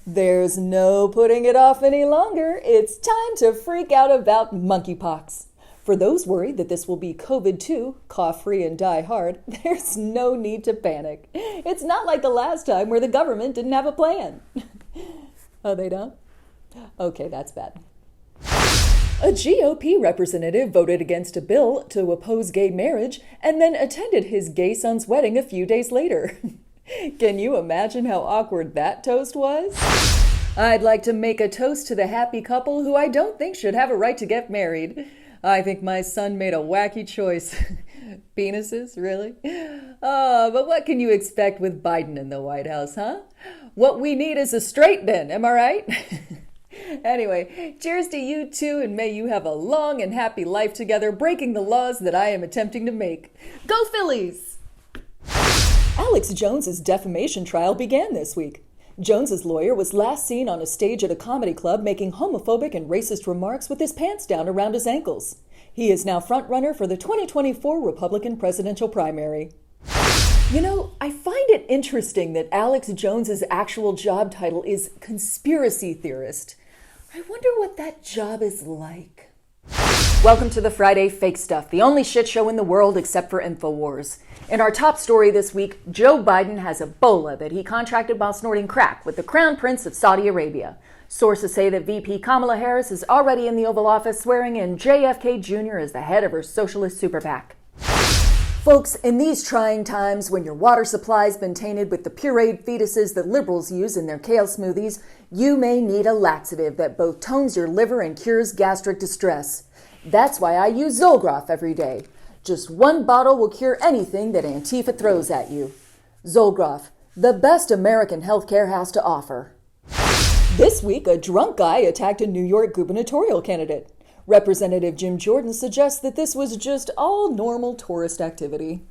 There's no putting it off any longer. It's time to freak out about monkeypox. For those worried that this will be COVID-2, cough-free and die hard, there's no need to panic. It's not like the last time where the government didn't have a plan. Oh, they don't? Okay, that's bad. A GOP representative voted against a bill to oppose gay marriage and then attended his gay son's wedding a few days later. Can you imagine how awkward that toast was? I'd like to make a toast to the happy couple who I don't think should have a right to get married. I think my son made a wacky choice. Penises, really? But what can you expect with Biden in the White House, huh? What we need is a straight men, am I right? Anyway, cheers to you two, and may you have a long and happy life together, breaking the laws that I am attempting to make. Go Phillies! Alex Jones's defamation trial began this week. Jones's lawyer was last seen on a stage at a comedy club making homophobic and racist remarks with his pants down around his ankles. He is now frontrunner for the 2024 Republican presidential primary. You know, I find it interesting that Alex Jones's actual job title is conspiracy theorist. I wonder what that job is like. Welcome to the Friday Fake Stuff, the only shit show in the world except for InfoWars. In our top story this week, Joe Biden has Ebola that he contracted while snorting crack with the Crown Prince of Saudi Arabia. Sources say that VP Kamala Harris is already in the Oval Office swearing in JFK Jr. as the head of her socialist super PAC. Folks, in these trying times when your water supply's been tainted with the pureed fetuses that liberals use in their kale smoothies, you may need a laxative that both tones your liver and cures gastric distress. That's why I use Zolgraf every day. Just one bottle will cure anything that Antifa throws at you. Zolgraf, the best American healthcare has to offer. This week, a drunk guy attacked a New York gubernatorial candidate. Representative Jim Jordan suggests that this was just all normal tourist activity.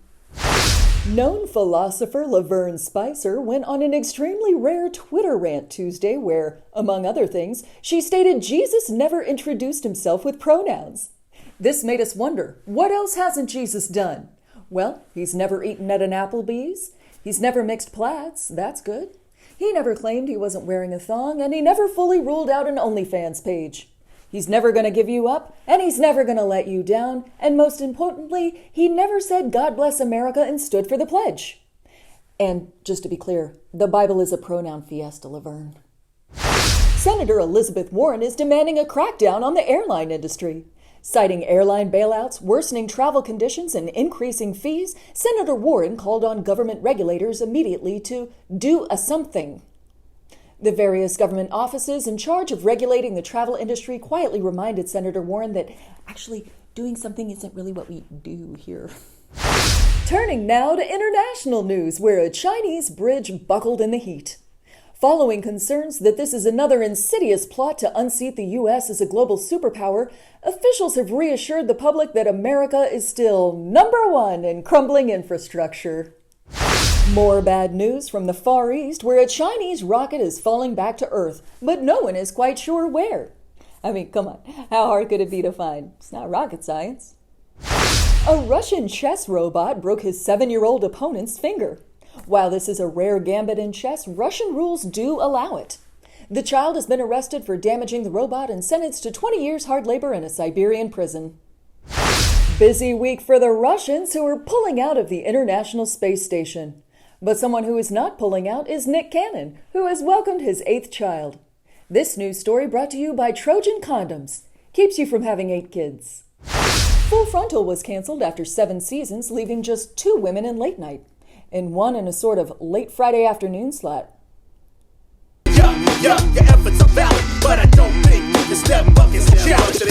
Known philosopher Lavern Spicer went on an extremely rare Twitter rant Tuesday where, among other things, she stated Jesus never introduced himself with pronouns. This made us wonder, what else hasn't Jesus done? Well, he's never eaten at an Applebee's. He's never mixed plaids. That's good. He never claimed he wasn't wearing a thong, and he never fully ruled out an OnlyFans page. He's never going to give you up, and he's never going to let you down, and most importantly, he never said God bless America and stood for the pledge. And just to be clear, the Bible is a pronoun fiesta, Laverne. Senator Elizabeth Warren is demanding a crackdown on the airline industry. Citing airline bailouts, worsening travel conditions, and increasing fees, Senator Warren called on government regulators immediately to do a something. The various government offices in charge of regulating the travel industry quietly reminded Senator Warren that actually doing something isn't really what we do here. Turning now to international news, where a Chinese bridge buckled in the heat. Following concerns that this is another insidious plot to unseat the U.S. as a global superpower, officials have reassured the public that America is still number one in crumbling infrastructure. More bad news from the Far East, where a Chinese rocket is falling back to Earth, but no one is quite sure where. I mean, come on, how hard could it be to find? It's not rocket science. A Russian chess robot broke his 7-year-old opponent's finger. While this is a rare gambit in chess, Russian rules do allow it. The child has been arrested for damaging the robot and sentenced to 20 years hard labor in a Siberian prison. Busy week for the Russians, who are pulling out of the International Space Station. But someone who is not pulling out is Nick Cannon, who has welcomed his 8th child. This news story brought to you by Trojan Condoms. Keeps you from having 8 kids. Full Frontal was canceled after 7 seasons, leaving just 2 women in late night, and 1 in a sort of late Friday afternoon slot. Your efforts are valid, but I don't think you can step up and challenge.